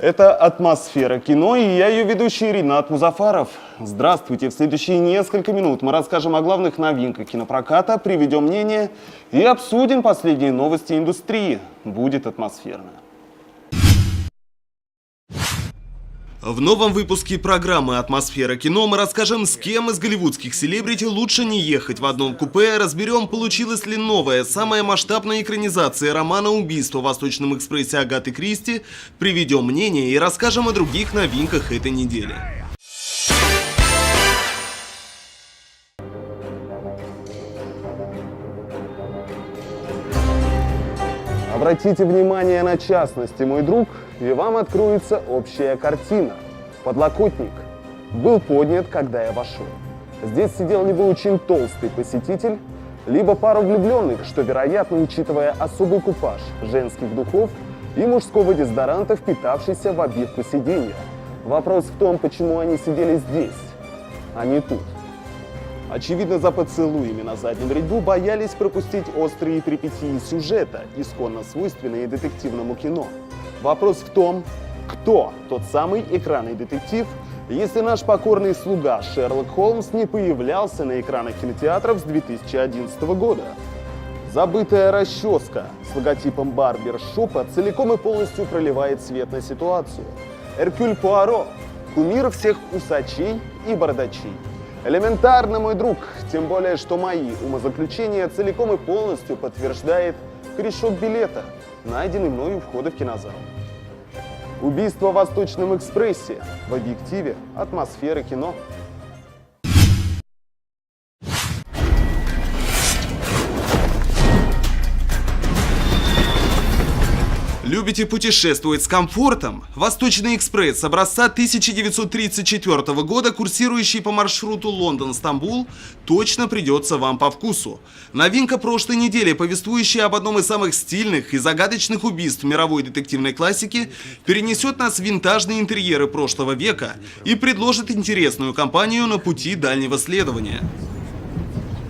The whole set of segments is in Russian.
Это «Атмосфера кино» и я ее ведущий Ринат Музафаров. Здравствуйте! В следующие несколько минут мы расскажем о главных новинках кинопроката, приведем мнение и обсудим последние новости индустрии. Будет атмосферно. В новом выпуске программы «Атмосфера кино» мы расскажем, с кем из голливудских селебрити лучше не ехать в одном купе, разберем, получилась ли новая, самая масштабная экранизация романа «Убийство в Восточном экспрессе» Агаты Кристи, приведем мнение и расскажем о других новинках этой недели. Обратите внимание на частности, мой друг, и вам откроется общая картина. Подлокотник был поднят, когда я вошел. Здесь сидел либо очень толстый посетитель, либо пара влюбленных, что, вероятно, учитывая особый купаж женских духов и мужского дезодоранта, впитавшийся в обивку сиденья. Вопрос в том, почему они сидели здесь, а не тут. Очевидно, за поцелуями на заднем ряду боялись пропустить острые перипетии сюжета, исконно свойственные детективному кино. Вопрос в том, кто тот самый экранный детектив, если наш покорный слуга Шерлок Холмс не появлялся на экранах кинотеатров с 2011 года. Забытая расческа с логотипом барбершопа целиком и полностью проливает свет на ситуацию. Эркюль Пуаро – кумир всех усачей и бородачей. Элементарно, мой друг, тем более, что мои умозаключения целиком и полностью подтверждает корешок билета, найденный мною у входа в кинозал. «Убийство в Восточном экспрессе» в объективе «Атмосферы кино». Любите путешествовать с комфортом? Восточный экспресс образца 1934 года, курсирующий по маршруту Лондон-Стамбул, точно придется вам по вкусу. Новинка прошлой недели, повествующая об одном из самых стильных и загадочных убийств мировой детективной классики, перенесет нас в винтажные интерьеры прошлого века и предложит интересную компанию на пути дальнего следования.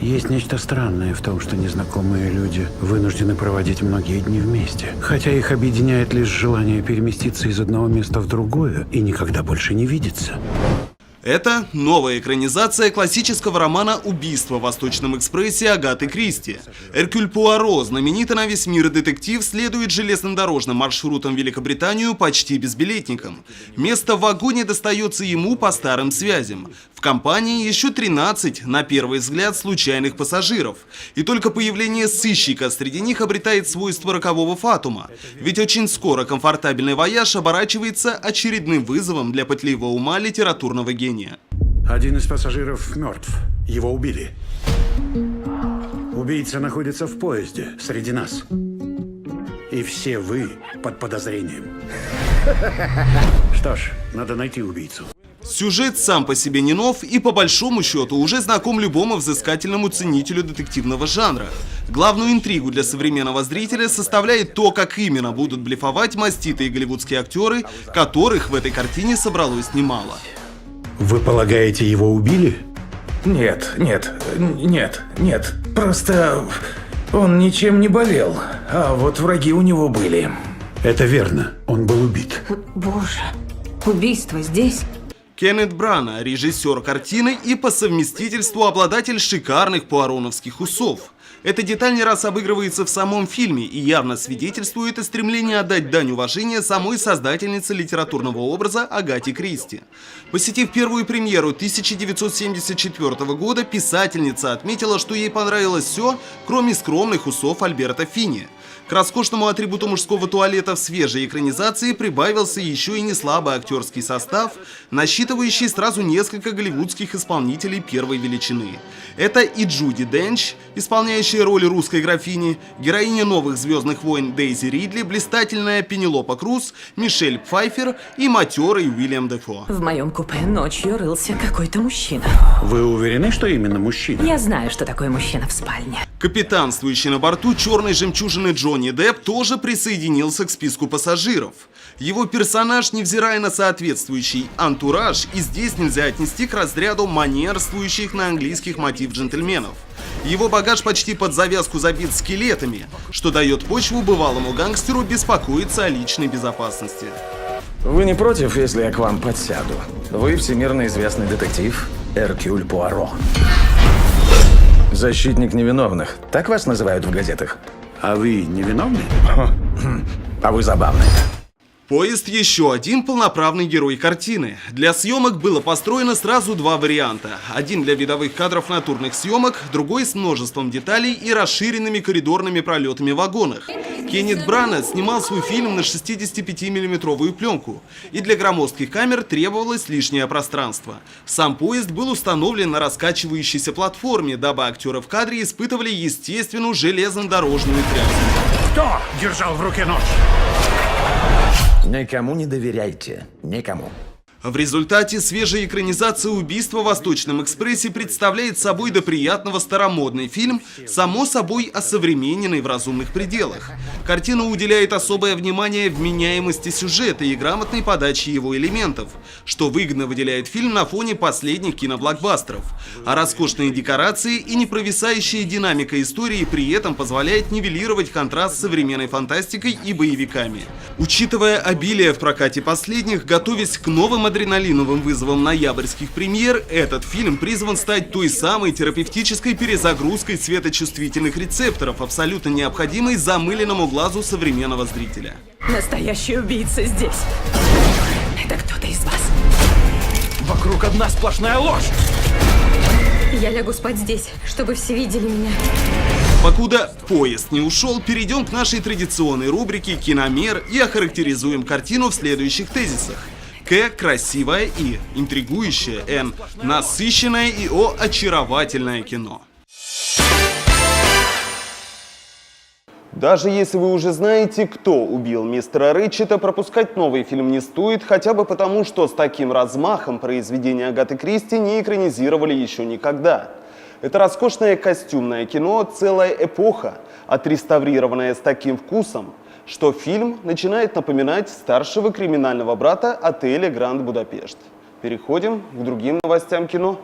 Есть нечто странное в том, что незнакомые люди вынуждены проводить многие дни вместе, хотя их объединяет лишь желание переместиться из одного места в другое и никогда больше не видеться. Это новая экранизация классического романа «Убийство в Восточном экспрессе» Агаты Кристи. Эркюль Пуаро, знаменитый на весь мир детектив, следует железнодорожным маршрутом в Великобританию почти безбилетником. Место в вагоне достается ему по старым связям. В компании еще 13, на первый взгляд, случайных пассажиров. И только появление сыщика среди них обретает свойство рокового фатума. Ведь очень скоро комфортабельный вояж оборачивается очередным вызовом для пытливого ума литературного гения. Один из пассажиров мертв. Его убили. Убийца находится в поезде среди нас. И все вы под подозрением. Что ж, надо найти убийцу. Сюжет сам по себе не нов и по большому счету уже знаком любому взыскательному ценителю детективного жанра. Главную интригу для современного зрителя составляет то, как именно будут блефовать маститые голливудские актеры, которых в этой картине собралось немало. Вы полагаете, его убили? Нет. Просто он ничем не болел, а вот враги у него были. Это верно, он был убит. Боже, убийство здесь? Кеннет Брана, режиссер картины и по совместительству обладатель шикарных пуароновских усов. Эта деталь не раз обыгрывается в самом фильме и явно свидетельствует о стремлении отдать дань уважения самой создательнице литературного образа Агате Кристи. Посетив первую премьеру 1974 года, писательница отметила, что ей понравилось все, кроме скромных усов Альберто Финни. К роскошному атрибуту мужского туалета в свежей экранизации прибавился еще и неслабый актерский состав, насчитывающий сразу несколько голливудских исполнителей первой величины. Это и Джуди Денч, исполняющая роль русской графини, героиня «Новых звездных войн» Дейзи Ридли, блистательная Пенелопа Круз, Мишель Пфайффер и матерый Уильям Дефо. В моем купе ночью рылся какой-то мужчина. Вы уверены, что именно мужчина? Я знаю, что такое мужчина в спальне. Капитанствующий на борту черной жемчужины Джонни Депп тоже присоединился к списку пассажиров. Его персонаж, невзирая на соответствующий антураж, и здесь нельзя отнести к разряду манерствующих на английских мотив джентльменов. Его багаж почти под завязку забит скелетами, что дает почву бывалому гангстеру беспокоиться о личной безопасности. Вы не против, если я к вам подсяду? Вы всемирно известный детектив Эркюль Пуаро. Защитник невиновных. Так вас называют в газетах? А вы невиновны? А вы забавный. Поезд – еще один полноправный герой картины. Для съемок было построено сразу два варианта. Один для видовых кадров натурных съемок, другой с множеством деталей и расширенными коридорными пролетами в вагонах. Кеннет Брана снимал свой фильм на 65 миллиметровую пленку, и для громоздких камер требовалось лишнее пространство. Сам поезд был установлен на раскачивающейся платформе, дабы актеры в кадре испытывали естественную железнодорожную тряску. Кто держал в руке нож? Никому не доверяйте. Никому. В результате свежая экранизация убийства в Восточном экспрессе представляет собой до приятного старомодный фильм, само собой осовремененный в разумных пределах. Картина уделяет особое внимание вменяемости сюжета и грамотной подаче его элементов, что выгодно выделяет фильм на фоне последних киноблокбастеров. А роскошные декорации и непровисающая динамика истории при этом позволяет нивелировать контраст с современной фантастикой и боевиками. Учитывая обилие в прокате последних, готовясь к новым адреналиновым вызовом ноябрьских премьер, этот фильм призван стать той самой терапевтической перезагрузкой светочувствительных рецепторов, абсолютно необходимой замыленному глазу современного зрителя. Настоящий убийца здесь. Это кто-то из вас. Вокруг одна сплошная ложь. Я лягу спать здесь, чтобы все видели меня. Покуда поезд не ушел, перейдем к нашей традиционной рубрике «Киномер» и охарактеризуем картину в следующих тезисах. К – красивое, И – интригующее, Н – насыщенное и О – очаровательное кино. Даже если вы уже знаете, кто убил мистера Рэтчета, пропускать новый фильм не стоит, хотя бы потому, что с таким размахом произведения Агаты Кристи не экранизировали еще никогда. Это роскошное костюмное кино, целая эпоха, отреставрированная с таким вкусом, что фильм начинает напоминать старшего криминального брата отеля «Гранд Будапешт». Переходим к другим новостям кино.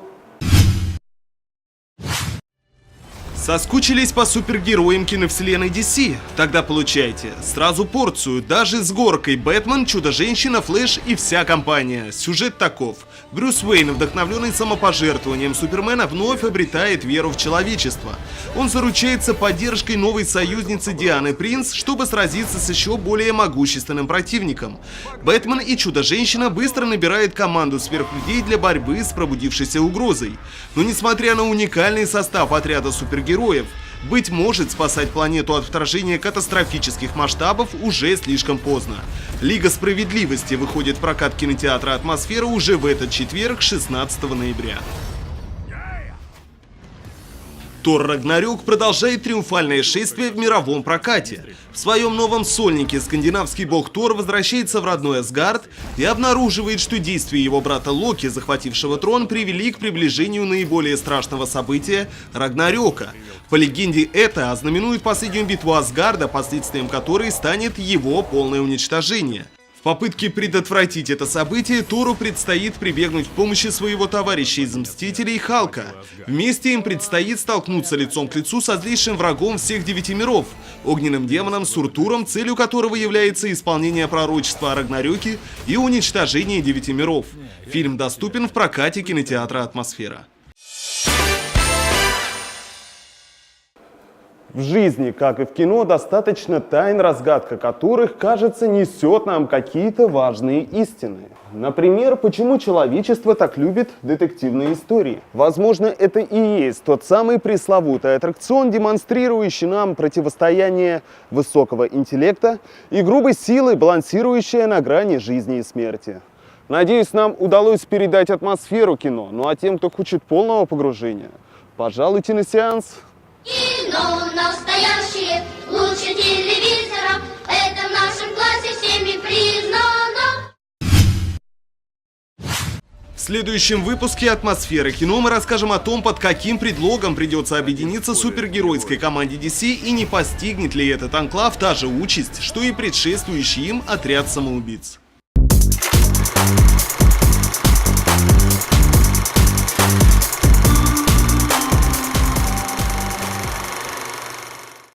Соскучились по супергероям киновселенной DC? Тогда получайте сразу порцию, даже с горкой: Бэтмен, Чудо-женщина, Флэш и вся компания. Сюжет таков. Брюс Уэйн, вдохновленный самопожертвованием Супермена, вновь обретает веру в человечество. Он заручается поддержкой новой союзницы Дианы Принц, чтобы сразиться с еще более могущественным противником. Бэтмен и Чудо-женщина быстро набирают команду сверхлюдей для борьбы с пробудившейся угрозой. Но несмотря на уникальный состав отряда супергероев, быть может, спасать планету от вторжения катастрофических масштабов уже слишком поздно. Лига справедливости выходит в прокат кинотеатра «Атмосфера» уже в этот четверг, 16 ноября. Тор Рагнарёк продолжает триумфальное шествие в мировом прокате. В своем новом сольнике скандинавский бог Тор возвращается в родной Асгард и обнаруживает, что действия его брата Локи, захватившего трон, привели к приближению наиболее страшного события – Рагнарёка. По легенде, это ознаменует последнюю битву Асгарда, последствием которой станет его полное уничтожение. В попытке предотвратить это событие Тору предстоит прибегнуть к помощи своего товарища из Мстителей Халка. Вместе им предстоит столкнуться лицом к лицу со злейшим врагом всех 9 миров – огненным демоном Суртуром, целью которого является исполнение пророчества о Рагнарёке и уничтожение 9 миров. Фильм доступен в прокате кинотеатра «Атмосфера». В жизни, как и в кино, достаточно тайн, разгадка которых, кажется, несет нам какие-то важные истины. Например, почему человечество так любит детективные истории? Возможно, это и есть тот самый пресловутый аттракцион, демонстрирующий нам противостояние высокого интеллекта и грубой силы, балансирующая на грани жизни и смерти. Надеюсь, нам удалось передать атмосферу кино, ну а тем, кто хочет полного погружения, пожалуйте на сеанс. Кино настоящее, лучше телевизора, это в нашем классе всеми признано. В следующем выпуске «Атмосферы кино» мы расскажем о том, под каким предлогом придется объединиться супергеройской команде DC и не постигнет ли этот анклав та же участь, что и предшествующий им отряд самоубийц.